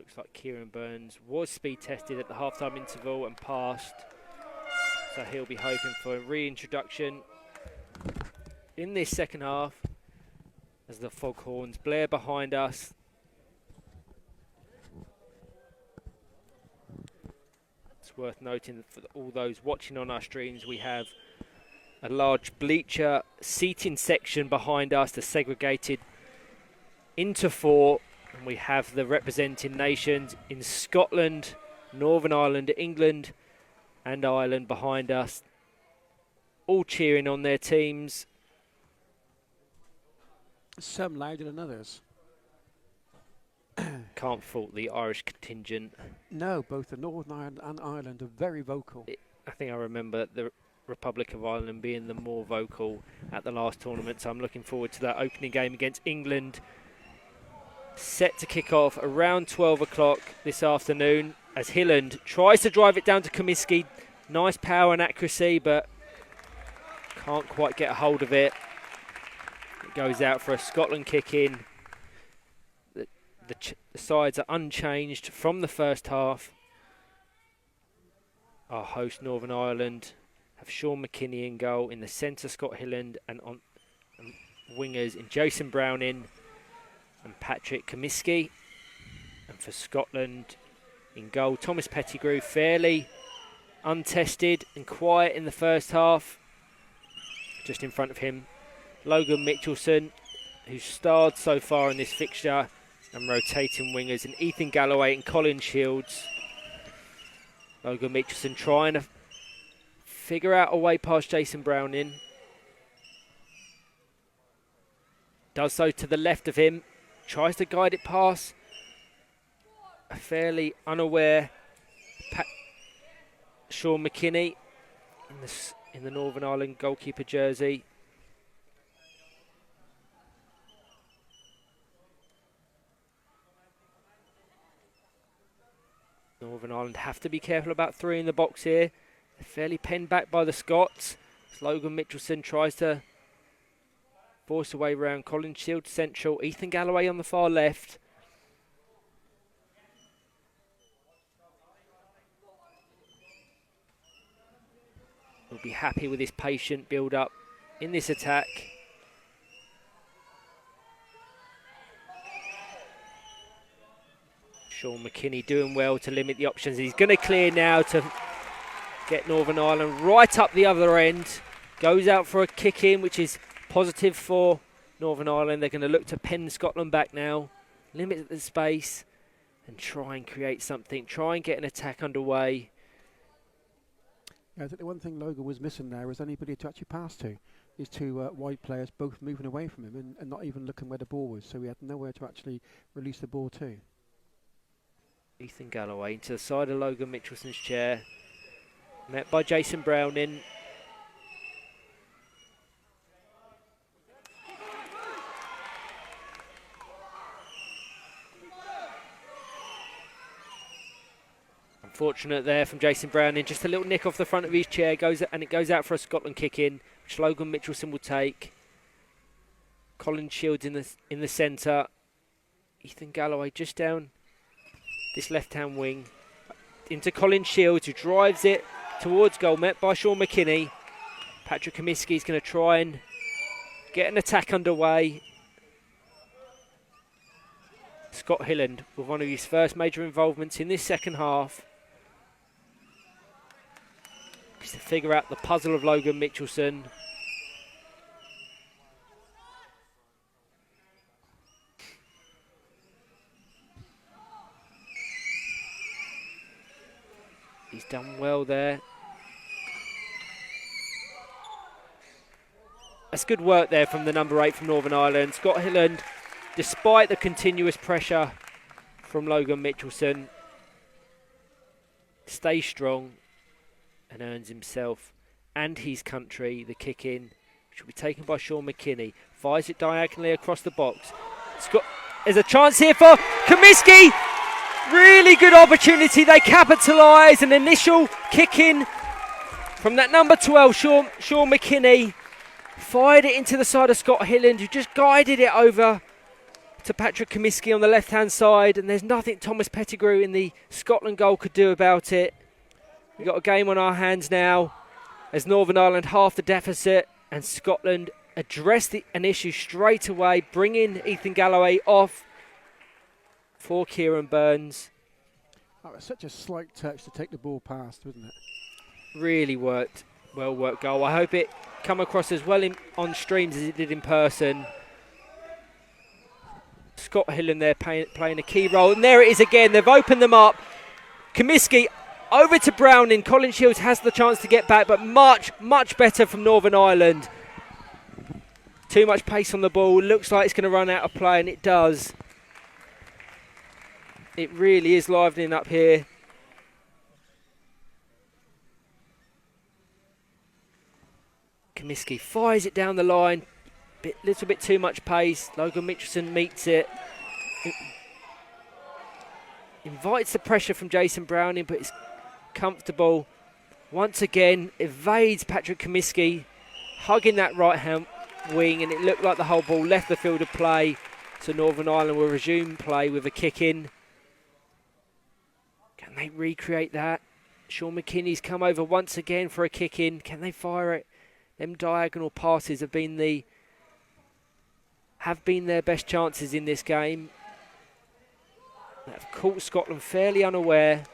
Looks like Kieran Burns was speed tested at the half-time interval and passed. So he'll be hoping for a reintroduction in this second half as the foghorns blare behind us. It's worth noting that for all those watching on our streams, we have a large bleacher seating section behind us that's segregated into 4, and we have the representing nations in Scotland, Northern Ireland, England and Ireland behind us, all cheering on their teams. Some louder than others. Can't fault the Irish contingent. No, both the Northern Ireland and Ireland are very vocal. I think I remember the Republic of Ireland being the more vocal at the last tournament, so I'm looking forward to that opening game against England. Set to kick off around 12 o'clock this afternoon as Hilland tries to drive it down to Comiskey. Nice power and accuracy, but can't quite get a hold of it. It goes out for a Scotland kick in. The sides are unchanged from the first half. Our host Northern Ireland have Sean McKinney in goal. In the centre, Scott Hilland, and on wingers in Jason Browning and Patrick Comiskey. And for Scotland in goal, Thomas Pettigrew, fairly untested and quiet in the first half. Just in front of him, Logan Mitchelson, who's starred so far in this fixture, and rotating wingers in Ethan Galloway and Colin Shields. Logan Mitchelson trying to figure out a way past Jason Browning. Does so to the left of him. Tries to guide it past a fairly unaware Sean McKinney in the Northern Ireland goalkeeper jersey. Northern Ireland have to be careful about 3 in the box here. They're fairly penned back by the Scots. Logan Mitchelson tries to force away round Colin Shields central. Ethan Galloway on the far left. Will be happy with his patient build-up in this attack. Sean McKinney doing well to limit the options. He's going to clear now to get Northern Ireland right up the other end. Goes out for a kick in, which is positive for Northern Ireland. They're going to look to pen Scotland back now, limit the space and try and create something. Try and get an attack underway. Yeah, I think the one thing Logan was missing there was anybody to actually pass to. These 2 wide players both moving away from him and not even looking where the ball was, so he had nowhere to actually release the ball to. Ethan Galloway into the side of Logan Mitchelson's chair. Met by Jason Browning. Unfortunate there from Jason Browning. Just a little nick off the front of his chair. It goes out for a Scotland kick in, which Logan Mitchelson will take. Colin Shields in the centre. Ethan Galloway just down this left-hand wing into Colin Shields, who drives it towards goal, met by Sean McKinney. Patrick Comiskey is going to try and get an attack underway. Scott Hilland with one of his first major involvements in this second half. Just to figure out the puzzle of Logan Mitchelson. He's done well there. That's good work there from the number 8 from Northern Ireland. Scott Hilland, despite the continuous pressure from Logan Mitchelson, stays strong and earns himself and his country the kick in, which will be taken by Sean McKinney. Fires it diagonally across the box. There's a chance here for Comiskey. Really good opportunity. They capitalise. An initial kick in from that number 12, Sean McKinney. Fired it into the side of Scott Hilland, who just guided it over to Patrick Comiskey on the left-hand side, and there's nothing Thomas Pettigrew in the Scotland goal could do about it. We've got a game on our hands now as Northern Ireland half the deficit, and Scotland address an issue straight away, bringing Ethan Galloway off for Kieran Burns. That was such a slight touch to take the ball past, wasn't it? Really worked, well worked goal. I hope it come across as well on streams as it did in person. Scott Hillen there playing a key role, and there it is again. They've opened them up. Comiskey over to Browning. Colin Shields has the chance to get back, but much better from Northern Ireland. Too much pace on the ball. Looks like it's going to run out of play, and it does. It really is livening up here. Comiskey fires it down the line. Little bit too much pace. Logan Mitchelson meets it. Invites the pressure from Jason Browning, but it's comfortable. Once again, evades Patrick Comiskey, hugging that right hand wing, and it looked like the whole ball left the field of play. So Northern Ireland will resume play with a kick in. Can they recreate that? Sean McKinney's come over once again for a kick in. Can they fire it? Them diagonal passes have been their best chances in this game. They've caught Scotland fairly unaware.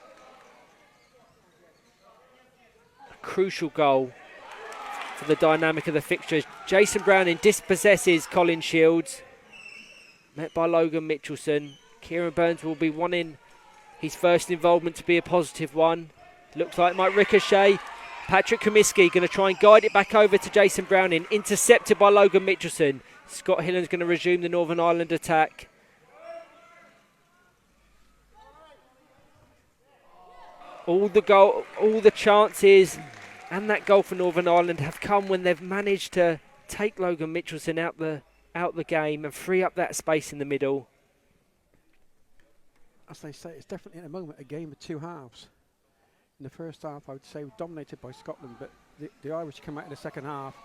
A crucial goal for the dynamic of the fixtures. Jason Browning dispossesses Colin Shields, met by Logan Mitchelson. Kieran Burns will be wanting his first involvement to be a positive one. Looks like it might ricochet. Patrick Comiskey going to try and guide it back over to Jason Browning. Intercepted by Logan Mitchelson. Scott Hillen's going to resume the Northern Ireland attack. All the chances and that goal for Northern Ireland have come when they've managed to take Logan Mitchelson out the game and free up that space in the middle. As they say, it's definitely at the moment a game of two halves. In the first half, I would say, dominated by Scotland, but the Irish come out in the second half,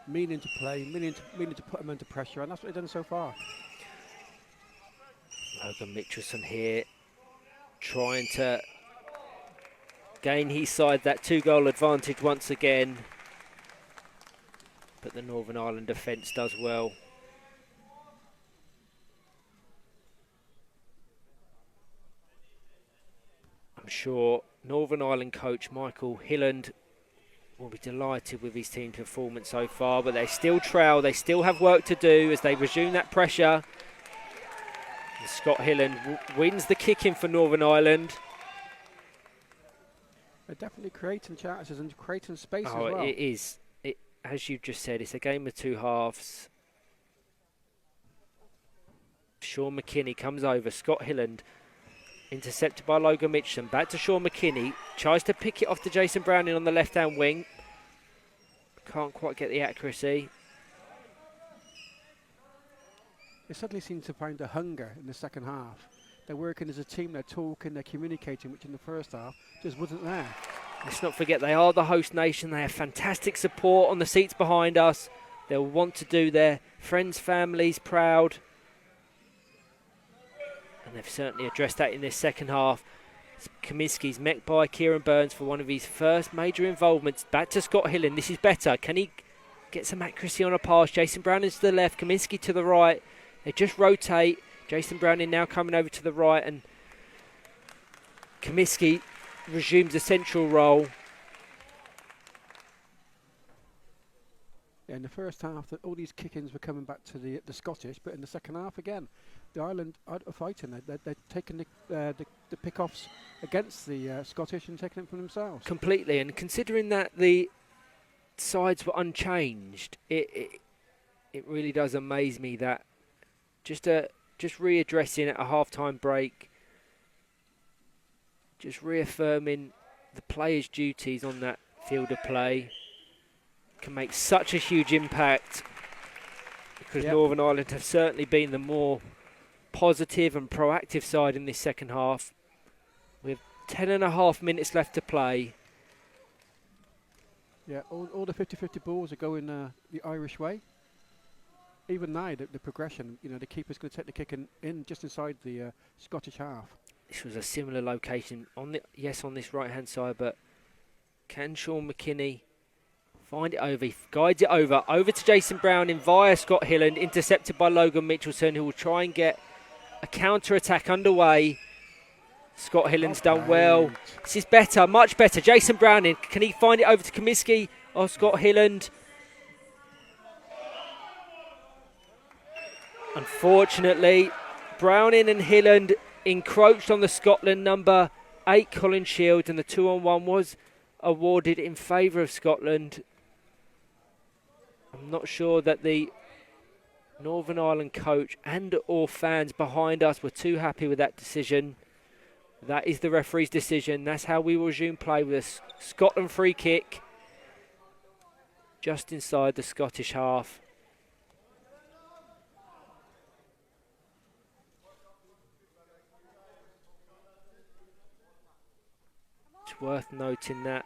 meaning to play, meaning to put them under pressure, and that's what they've done so far. Logan Mitchelson here, trying to gain his side that 2-goal advantage once again, but the Northern Ireland defence does well. I'm sure Northern Ireland coach Michael Hilland will be delighted with his team's performance so far, but they still trail, they still have work to do as they resume that pressure. And Scott Hilland wins the kick-in for Northern Ireland. They're definitely creating chances and creating space as well. It is. As you just said, it's a game of two halves. Sean McKinney comes over, Scott Hilland intercepted by Logan Mitchelson. Back to Sean McKinney. Tries to pick it off to Jason Browning on the left-hand wing. Can't quite get the accuracy. They suddenly seem to find a hunger in the second half. They're working as a team, they're talking, they're communicating, which in the first half just wasn't there. Let's not forget they are the host nation. They have fantastic support on the seats behind us. They'll want to do their friends, families proud. And they've certainly addressed that in this second half. Comiskey's met by Kieran Burns for one of his first major involvements. Back to Scott Hillen. This is better. Can he get some accuracy on a pass? Jason Browning to the left, Comiskey to the right. They just rotate. Jason Browning now coming over to the right, and Comiskey resumes a central role. Yeah, in the first half, all these kick-ins were coming back to the Scottish, but in the second half again, the Ireland are fighting. They're taking the pick-offs against the Scottish and taking it for themselves. Completely, and considering that the sides were unchanged, it really does amaze me that just readdressing at a half-time break, just reaffirming the players' duties on that field of play can make such a huge impact, because Northern Ireland have certainly been the more positive and proactive side in this second half. With 10.5 minutes left to play. Yeah, all the 50-50 balls are going the Irish way. even now, the progression, the keeper's going to take the kick in just inside the Scottish half. This was a similar location on this right hand side, but can Sean McKinney find it over? He guides it over to Jason Browning via Scott Hilland, intercepted by Logan Mitchelson, who will try and get a counter attack underway. Scott Hilland's done well. This is better, much better. Jason Browning, can he find it over to Comiskey or Scott Hilland? Unfortunately, Browning and Hilland encroached on the Scotland number 8 Colin Shields, and the 2-on-1 was awarded in favour of Scotland. I'm not sure that the Northern Ireland coach and or fans behind us were too happy with that decision. That is the referee's decision. That's how we will resume play with a Scotland free kick just inside the Scottish half. It's worth noting that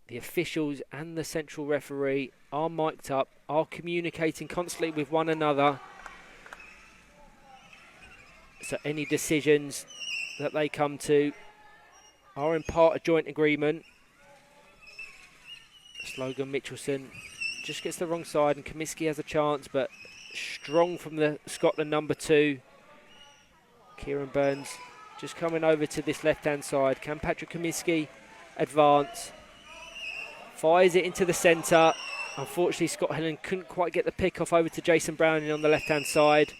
the officials and the central referee are mic'd up, are communicating constantly with one another. So any decisions that they come to are in part a joint agreement. Logan Mitchelson just gets the wrong side, and Comiskey has a chance, but strong from the Scotland number 2. Kieran Burns just coming over to this left-hand side. Can Patrick Comiskey advance? Fires it into the centre. Unfortunately, Scott Hilland couldn't quite get the pick off over to Jason Browning on the left-hand side.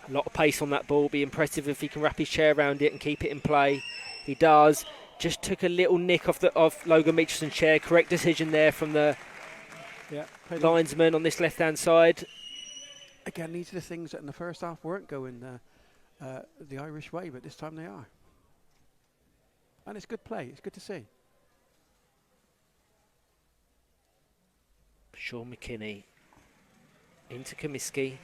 A lot of pace on that ball. Be impressive if he can wrap his chair around it and keep it in play. He does. Just took a little nick off Logan Mitchelson's chair. Correct decision there from the linesman on this left-hand side. Again, these are the things that in the first half weren't going the Irish way, but this time they are. And it's good play. It's good to see. Sean McKinney into Comiskey.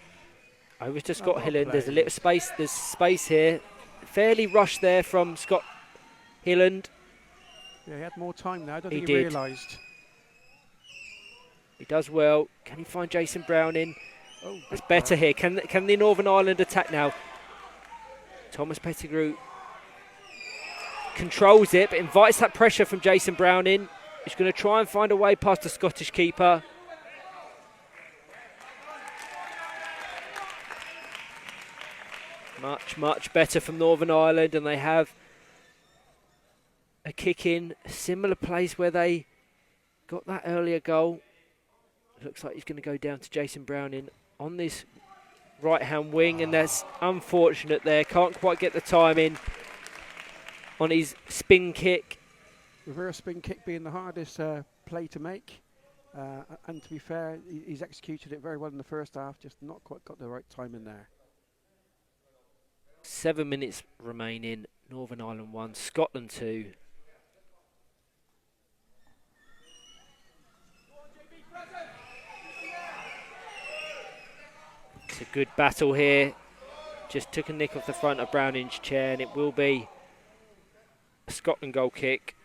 Over to Scott Hilland. There's a little space. There's space here. Fairly rushed there from Scott Hilland. Yeah, he had more time now. I don't think he realised. He does well. Can he find Jason Browning? It's better here. Can the Northern Ireland attack now? Thomas Pettigrew controls it, but invites that pressure from Jason Browning. He's going to try and find a way past the Scottish keeper. Much better from Northern Ireland, and they have a kick in a similar place where they got that earlier goal. Looks like he's going to go down to Jason Browning on this right-hand wing, and that's unfortunate there. Can't quite get the time in on his spin kick. Reverse spin kick being the hardest play to make. And to be fair, he's executed it very well in the first half, just not quite got the right time in there. 7 minutes remaining. Northern Ireland 1, Scotland 2. It's a good battle here. Just took a nick off the front of Browning's chair, and it will be a Scotland goal kick.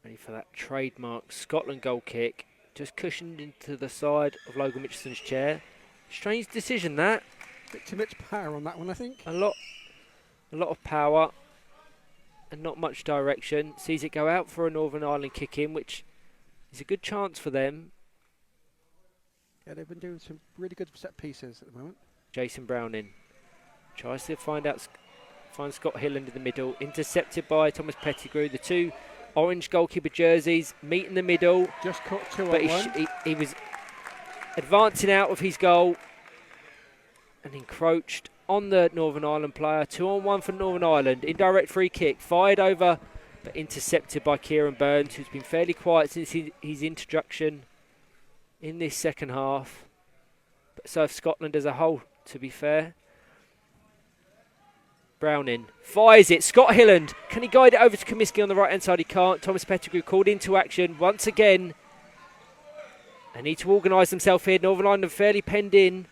Ready for that trademark Scotland goal kick. Just cushioned into the side of Logan Mitchelson's chair. Strange decision that. Bit too much power on that one, I think. A lot of power and not much direction. Sees it go out for a Northern Ireland kick in, which is a good chance for them. Yeah, they've been doing some really good set pieces at the moment. Jason Browning tries to find Scott Hilland in the middle. Intercepted by Thomas Pettigrew. The two orange goalkeeper jerseys meet in the middle. Just caught 2 but on 1. He was advancing out of his goal and encroached on the Northern Ireland player. 2 on 1 for Northern Ireland. Indirect free kick. Fired over but intercepted by Kieran Burns, who's been fairly quiet since his introduction in this second half. But so have Scotland as a whole, to be fair. Browning fires it. Scott Hilland. Can he guide it over to Comiskey on the right-hand side? He can't. Thomas Pettigrew called into action once again. They need to organise themselves here. Northern Ireland fairly penned in.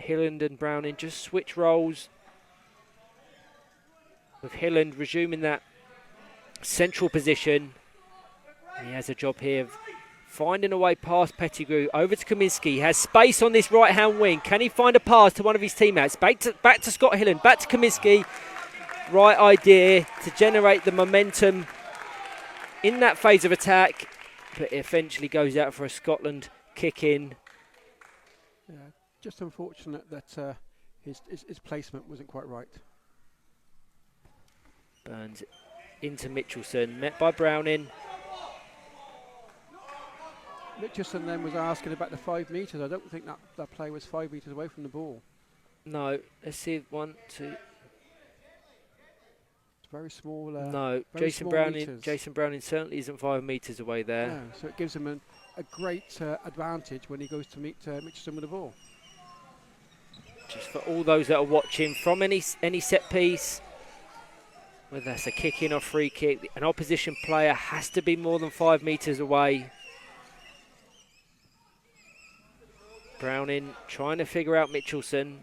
Hilland and Browning just switch roles, with Hilland resuming that central position. He has a job here of finding a way past Pettigrew over to Kaminsky. He has space on this right hand wing. Can he find a pass to one of his teammates? Back to Scott Hilland, back to Kaminsky. Right idea to generate the momentum in that phase of attack, but it eventually goes out for a Scotland kick in. Yeah, just unfortunate that his placement wasn't quite right. Burns into Mitchelson, met by Browning. Mitchelson then was asking about the 5 metres. I don't think that play was 5 metres away from the ball. No, let's see, 1, 2. It's very small. No, very Jason small Browning. meters. Jason Browning certainly isn't 5 metres away there. No, so it gives him a great advantage when he goes to meet Mitchelson with the ball. Just for all those that are watching, from any set piece, whether that's a kick in or free kick, an opposition player has to be more than 5 metres away. Browning trying to figure out Mitchelson.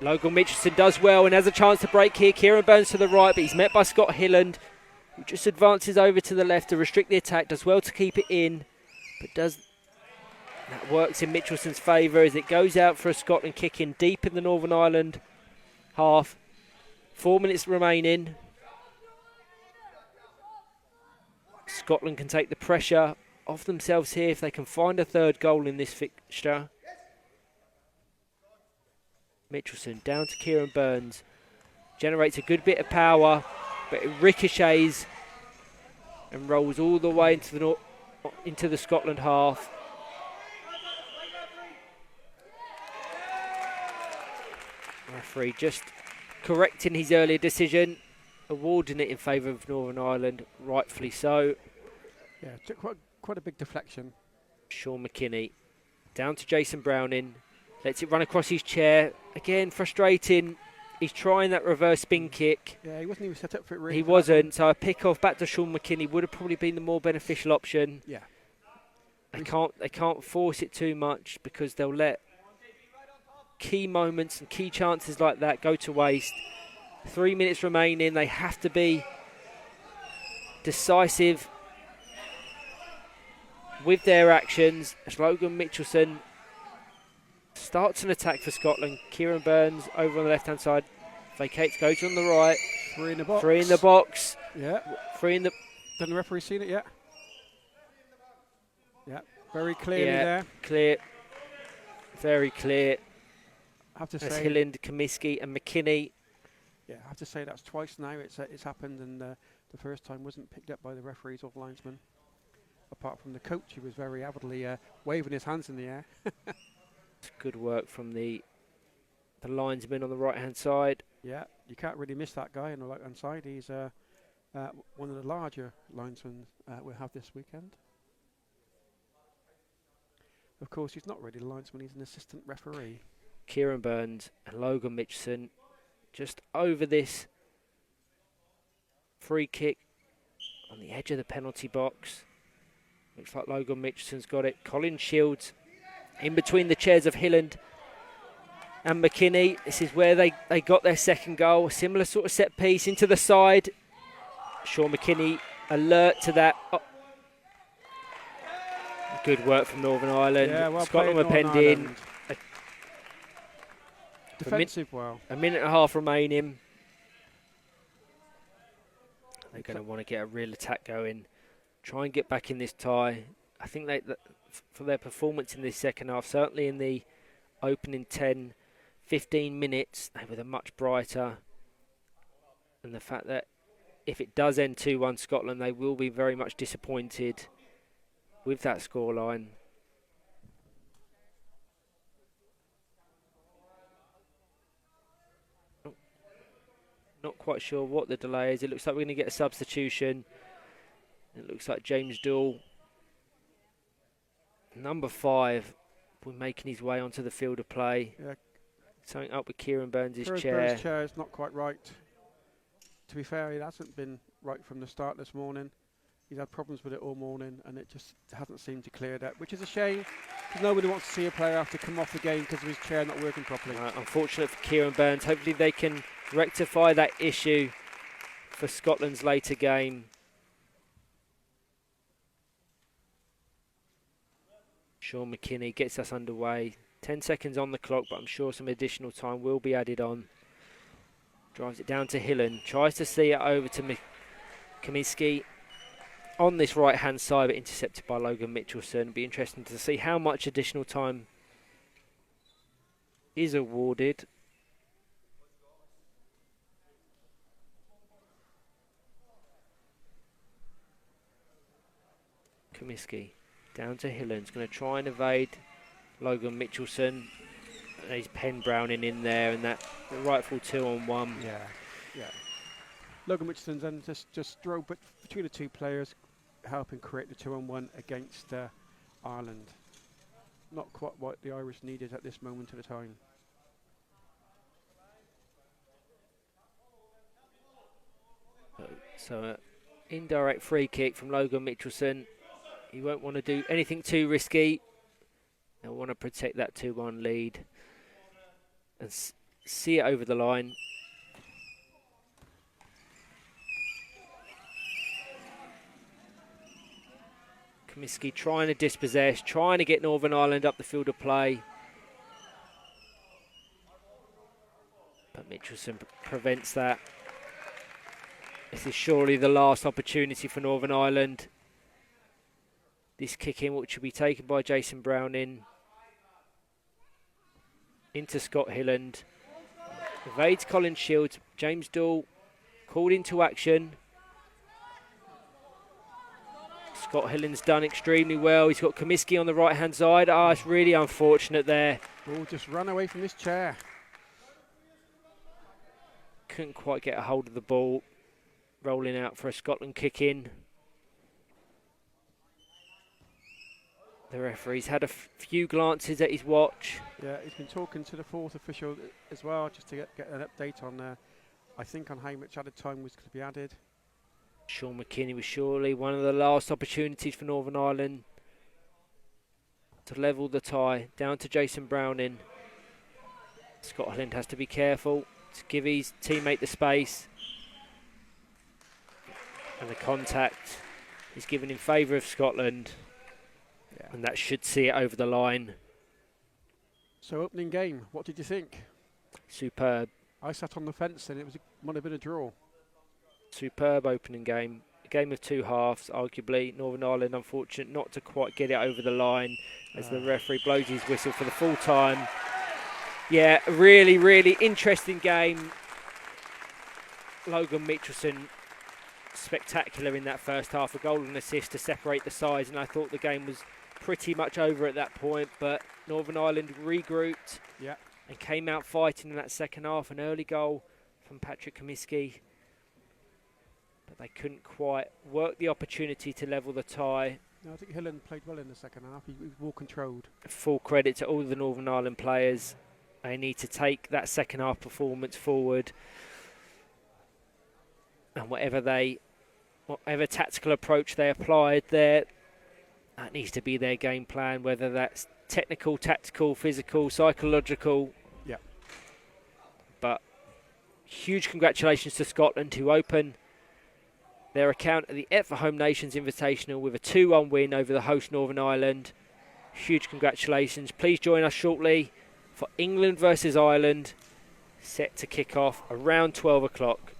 Logan Mitchelson does well and has a chance to break here. Kieran Burns to the right, but he's met by Scott Hilland, who just advances over to the left to restrict the attack. Does well to keep it in, but that works in Mitchelson's favour as it goes out for a Scotland kick in deep in the Northern Ireland half. 4 minutes remaining. Scotland can take the pressure off themselves here if they can find a third goal in this fixture. Mitchelson down to Kieran Burns. Generates a good bit of power, but it ricochets and rolls all the way into the Scotland half. Referee just correcting his earlier decision, awarding it in favour of Northern Ireland, rightfully so. Yeah, took quite a big deflection. Sean McKinney down to Jason Browning, lets it run across his chair. Again, frustrating. He's trying that reverse spin kick. Yeah, he wasn't even set up for it really. He wasn't, so a pick off back to Sean McKinney would have probably been the more beneficial option. Yeah. They can't force it too much because they'll let key moments and key chances like that go to waste. 3 minutes remaining. They have to be decisive with their actions as Logan Mitchelson starts an attack for Scotland. Kieran Burns over on the left hand side, vacates, goes on the right. 3 in the box. 3 in the box. Yeah. 3 in the. Done the referee seen it yet? Yeah. Very clearly there. Clear. Very clear. I have to That's say, Hilland, Kaminsky and McKinney. yeah, I have to say that's twice now it's happened, and the first time wasn't picked up by the referees or linesman. Apart from the coach, who was very avidly waving his hands in the air. It's good work from the linesman on the right hand side. Yeah, you can't really miss that guy on the right hand side. He's one of the larger linesmen we'll have this weekend. Of course, he's not really the linesman, he's an assistant referee. Kieran Burns and Logan Mitchelson just over this free kick on the edge of the penalty box. Looks like Logan Mitchelson's got it. Colin Shields in between the chairs of Hilland and McKinney. This is where they got their second goal. A similar sort of set piece into the side. Sean McKinney alert to that. Oh. Good work from Northern Ireland. Yeah, well Scotland were played, penned Northern in. Ireland. Defensive well. A minute and a half remaining. They're going to want to get a real attack going. Try and get back in this tie. I think for their performance in this second half, certainly in the opening 10, 15 minutes, they were the much brighter. And the fact that if it does end 2-1 Scotland, they will be very much disappointed with that scoreline. Not quite sure what the delay is. It looks like we're going to get a substitution. It looks like James Dool, number 5, will be making his way onto the field of play. Yeah. Something up with Kieran Burns' Kieran chair. Burns' chair is not quite right. To be fair, it hasn't been right from the start this morning. He's had problems with it all morning, and it just hasn't seemed to clear that, which is a shame, because nobody wants to see a player have to come off the game because of his chair not working properly. Unfortunate for Kieran Burns. Hopefully they can rectify that issue for Scotland's later game. Sean McKinney gets us underway. 10 seconds on the clock, but I'm sure some additional time will be added on. Drives it down to Hillen. Tries to see it over to Kaminsky on this right-hand side, but intercepted by Logan Mitchelson. It'll be interesting to see how much additional time is awarded. Kaminsky down to Hillen's going to try and evade Logan Mitchelson. And he's Penn Browning in there, and that the rightful 2-on-1. Yeah. Logan Mitchelson's then just drove between the two players, helping create the 2-on-1 against Ireland. Not quite what the Irish needed at this moment of the time. So indirect free kick from Logan Mitchelson. He won't want to do anything too risky. They'll want to protect that 2-1 lead and see it over the line. Kaminsky trying to dispossess, trying to get Northern Ireland up the field of play. But Mitchelson prevents that. This is surely the last opportunity for Northern Ireland. This kick in, which will be taken by Jason Browning into Scott Hilland. Evades Colin Shields. James Doull called into action. Scott Hilland's done extremely well. He's got Kaminsky on the right-hand side. It's really unfortunate there. Ball just run away from his chair. Couldn't quite get a hold of the ball. Rolling out for a Scotland kick in. The referee's had a few glances at his watch. Yeah, he's been talking to the fourth official as well, just to get an update on, I think, on how much added time was to be added. Sean McKinney was surely one of the last opportunities for Northern Ireland to level the tie. Down to Jason Browning. Scotland has to be careful to give his teammate the space. And the contact is given in favour of Scotland. Yeah. And that should see it over the line. So opening game, what did you think? Superb. I sat on the fence and it might have been a draw. Superb opening game. A game of two halves, arguably. Northern Ireland unfortunate not to quite get it over the line as the referee blows his whistle for the full time. Yeah, really, really interesting game. Logan Mitchelson, spectacular in that first half. A goal and assist to separate the sides, and I thought the game was pretty much over at that point, but Northern Ireland regrouped and came out fighting in that second half. An early goal from Patrick Kaminsky, but they couldn't quite work the opportunity to level the tie. No, I think Hillen played well in the second half. He was more controlled. Full credit to all the Northern Ireland players. They need to take that second half performance forward, and whatever tactical approach they applied there, that needs to be their game plan, whether that's technical, tactical, physical, psychological. Yeah. But huge congratulations to Scotland, who open their account at the Et for Home Nations Invitational with a 2-1 win over the host Northern Ireland. Huge congratulations. Please join us shortly for England versus Ireland, set to kick off around 12 o'clock.